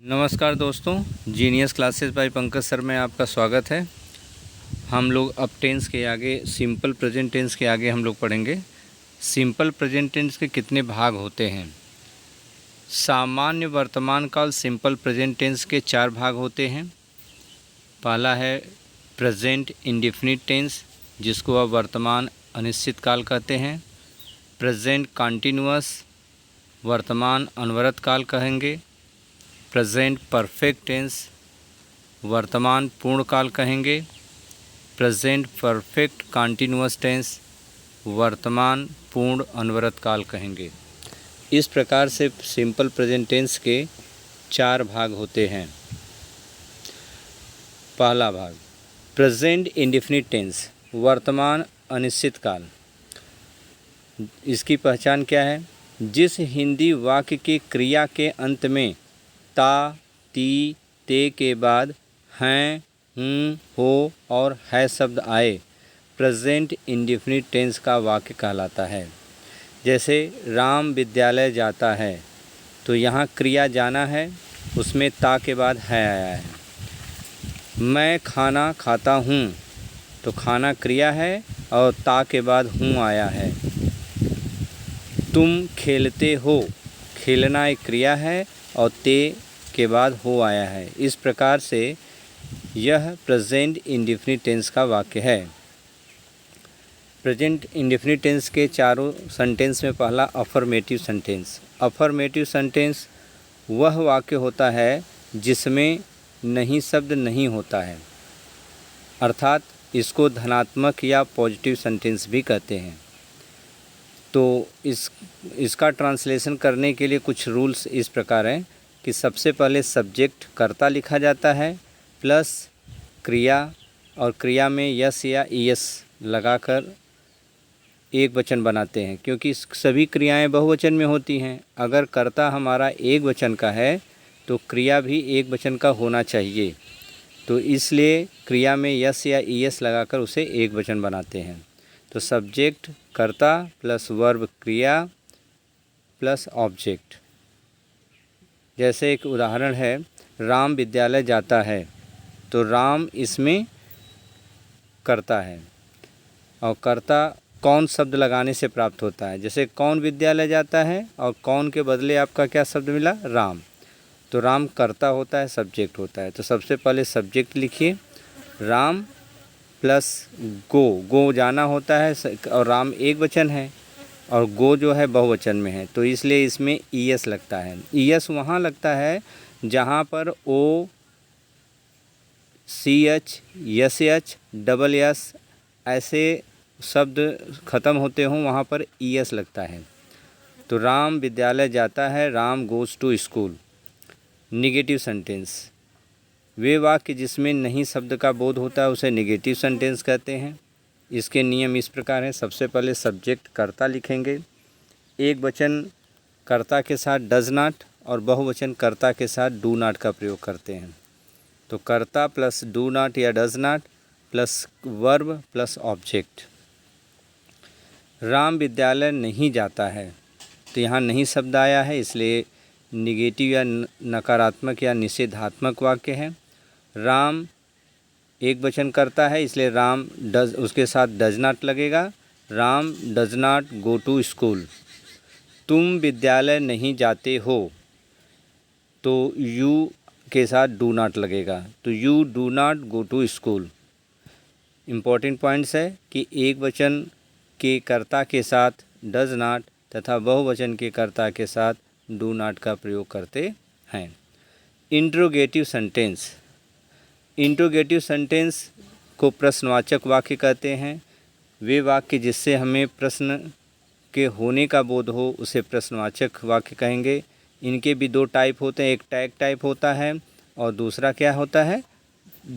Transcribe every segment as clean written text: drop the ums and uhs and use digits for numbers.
नमस्कार दोस्तों, genius classes bye Pankaj sir में आपका स्वागत है। हम लोग अब टेंस के आगे सिंपल प्रेजेंट टेंस के आगे हम लोग पढ़ेंगे। सिंपल प्रेजेंट टेंस के कितने भाग होते हैं? सामान्य वर्तमान काल सिंपल प्रेजेंट टेंस के 4 भाग होते हैं। पहला है प्रेजेंट इंडेफिनिट टेंस, जिसको अब वर्तमान अनिश्चित काल कहते हैं। प्रेजेंट कॉन्टिन्यूअस वर्तमान अनवरत काल कहेंगे। प्रेजेंट परफेक्ट टेंस वर्तमान पूर्ण काल कहेंगे। प्रेजेंट परफेक्ट कॉन्टिन्यूअस टेंस वर्तमान पूर्ण अनवरत काल कहेंगे। इस प्रकार से सिंपल प्रेजेंट टेंस के 4 भाग होते हैं। पहला भाग प्रेजेंट इंडेफिनिट टेंस वर्तमान अनिश्चित काल। इसकी पहचान क्या है? जिस हिंदी वाक्य की क्रिया के अंत में ता, ती, ते के बाद हैं, हूँ, हो और है शब्द आए, प्रेजेंट इंडेफिनिट टेंस का वाक्य कहलाता है। जैसे राम विद्यालय जाता है, तो यहाँ क्रिया जाना है, उसमें ता के बाद है आया है। मैं खाना खाता हूँ, तो खाना क्रिया है और ता के बाद हूँ आया है। तुम खेलते हो, खेलना एक क्रिया है और ते के बाद हो आया है। इस प्रकार से यह प्रेजेंट इंडेफिनिट टेंस का वाक्य है। प्रेजेंट इंडेफिनिट टेंस के चारों सेंटेंस में पहला अफर्मेटिव सेंटेंस। अफर्मेटिव सेंटेंस वह वाक्य होता है जिसमें नहीं शब्द नहीं होता है, अर्थात इसको धनात्मक या पॉजिटिव सेंटेंस भी कहते हैं। तो इसका ट्रांसलेशन करने के लिए कुछ रूल्स इस प्रकार हैं कि सबसे पहले सब्जेक्ट कर्ता लिखा जाता है प्लस क्रिया, और क्रिया में यस या ईएस लगाकर एक वचन बनाते हैं, क्योंकि सभी क्रियाएं बहुवचन में होती हैं। अगर कर्ता हमारा एक वचन का है तो क्रिया भी एक वचन का होना चाहिए, तो इसलिए क्रिया में यस या ईएस लगाकर उसे एक वचन बनाते हैं। तो सब्जेक्ट कर्ता प्लस वर्ब क्रिया प्लस ऑब्जेक्ट। जैसे एक उदाहरण है, राम विद्यालय जाता है, तो राम इसमें कर्ता है और कर्ता कौन शब्द लगाने से प्राप्त होता है। जैसे कौन विद्यालय जाता है और कौन के बदले आपका क्या शब्द मिला? राम। तो राम कर्ता होता है, सब्जेक्ट होता है। तो सबसे पहले सब्जेक्ट लिखिए, राम प्लस गो जाना होता है और राम एक वचन है और गो जो है बहुवचन में है, तो इसलिए इसमें ईएस लगता है। ईएस वहाँ लगता है जहाँ पर O, C H, S H, double S ऐसे शब्द ख़त्म होते हों, वहाँ पर ईएस लगता है। तो राम विद्यालय जाता है, Ram goes to school. Negative sentence वे वाक्य जिसमें नहीं शब्द का बोध होता है उसे निगेटिव सेंटेंस कहते हैं। इसके नियम इस प्रकार हैं। सबसे पहले सब्जेक्ट कर्ता लिखेंगे, एक वचन कर्ता के साथ डज नॉट और बहुवचन कर्ता के साथ डू नॉट का प्रयोग करते हैं। तो कर्ता प्लस डू नॉट या does not plus verb plus object. Ram विद्यालय नहीं जाता है, तो यहाँ नहीं शब्द आया है, इसलिए निगेटिव या नकारात्मक या निषेधात्मक वाक्य है। राम एक वचन करता है, इसलिए राम डज उसके साथ डज नॉट लगेगा। Ram does not go to school. तुम विद्यालय नहीं जाते हो, तो यू के साथ डू नॉट लगेगा, तो you do not go to school. Important points है कि एक वचन के कर्ता के साथ डज नॉट तथा बहुवचन के कर्ता के साथ डू नॉट का प्रयोग करते हैं। Interrogative sentence. इंट्रोगेटिव सेंटेंस को प्रश्नवाचक वाक्य कहते हैं। वे वाक्य जिससे हमें प्रश्न के होने का बोध हो उसे प्रश्नवाचक वाक्य कहेंगे। इनके भी 2 टाइप होते हैं, एक टैग टाइप होता है और दूसरा क्या होता है?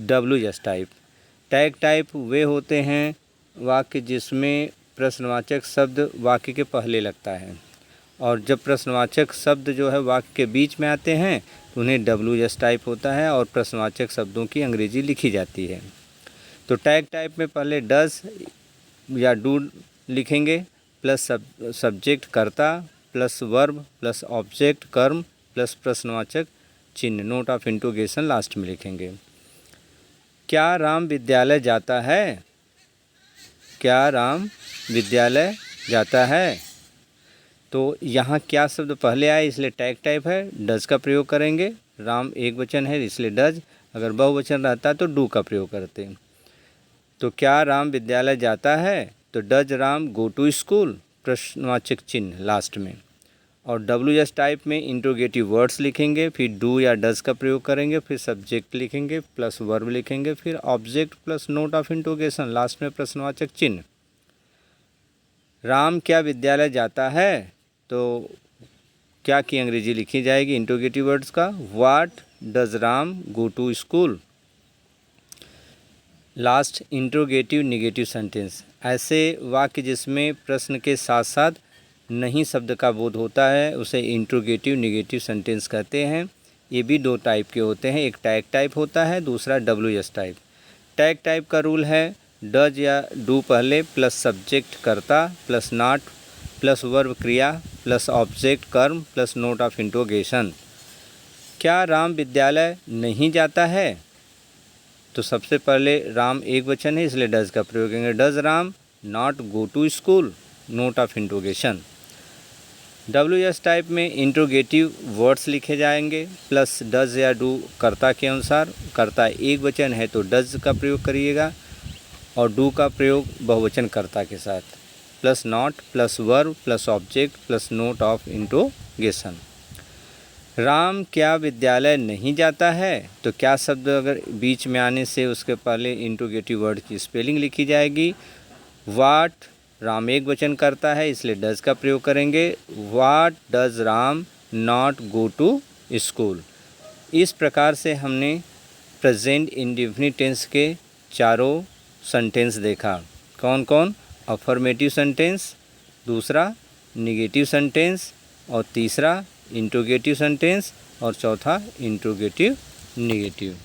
WS type. टैग टाइप वे होते हैं वाक्य जिसमें प्रश्नवाचक शब्द वाक्य के पहले लगता है, और जब प्रश्नवाचक शब्द जो है वाक्य के बीच में आते हैं तो उन्हें WS टाइप होता है और प्रश्नवाचक शब्दों की अंग्रेजी लिखी जाती है। तो टैग टाइप में पहले डज या डू लिखेंगे प्लस सब्जेक्ट कर्ता प्लस वर्ब प्लस ऑब्जेक्ट कर्म प्लस प्रश्नवाचक चिन्ह, नोट ऑफ इंटरोगेशन लास्ट में लिखेंगे। क्या राम विद्यालय जाता है? क्या राम विद्यालय जाता है? तो यहाँ क्या शब्द पहले आए इसलिए टैग टाइप है, डज का प्रयोग करेंगे। राम एक वचन है इसलिए डज, अगर बहुवचन रहता तो डू का प्रयोग करते। तो क्या राम विद्यालय जाता है? तो does Ram go to school, प्रश्नवाचक चिन्ह लास्ट में। और WS टाइप में इंट्रोगेटिव वर्ड्स लिखेंगे, फिर डू या डज का प्रयोग करेंगे, फिर सब्जेक्ट लिखेंगे प्लस वर्ब लिखेंगे, फिर object plus note of interrogation, last में प्रश्नवाचक चिन्ह। राम क्या विद्यालय जाता है? तो क्या की अंग्रेजी लिखी जाएगी इंट्रोगेटिव वर्ड्स का, what does Ram go to school. Last interrogative negative sentence, ऐसे वाक्य जिसमें प्रश्न के साथ साथ नहीं शब्द का बोध होता है उसे इंट्रोगेटिव निगेटिव सेंटेंस कहते हैं। ये भी दो टाइप के होते हैं, एक टैग टाइप होता है, दूसरा WS टाइप। टैग टाइप का रूल है डज या डू पहले प्लस सब्जेक्ट कर्ता प्लस नॉट प्लस वर्ब क्रिया प्लस ऑब्जेक्ट कर्म प्लस नोट ऑफ इंट्रोगेशन। क्या राम विद्यालय नहीं जाता है? तो सबसे पहले राम एक वचन है इसलिए डज का प्रयोग करेंगे, does Ram not go to school, note of interrogation. WS type में इंट्रोगेटिव वर्ड्स लिखे जाएंगे प्लस डज या डू कर्ता के अनुसार, कर्ता एक वचन है तो डज का प्रयोग करिएगा और डू का प्रयोग बहुवचन कर्ता के साथ, plus not plus verb plus object plus note of interrogation. Ram क्या विद्यालय नहीं जाता है? तो क्या शब्द अगर बीच में आने से उसके पहले इंट्रोगेटिव वर्ड की स्पेलिंग लिखी जाएगी। वाट, राम एक वचन करता है इसलिए डज का प्रयोग करेंगे, what does Ram not go to school. इस प्रकार से हमने प्रेजेंट इंडेफिनिट टेंस के चारों सेंटेंस देखा। कौन कौन? अफर्मेटिव सेंटेंस, दूसरा निगेटिव सेंटेंस, और तीसरा इंट्रोगेटिव सेंटेंस, और चौथा इंट्रोगेटिव निगेटिव।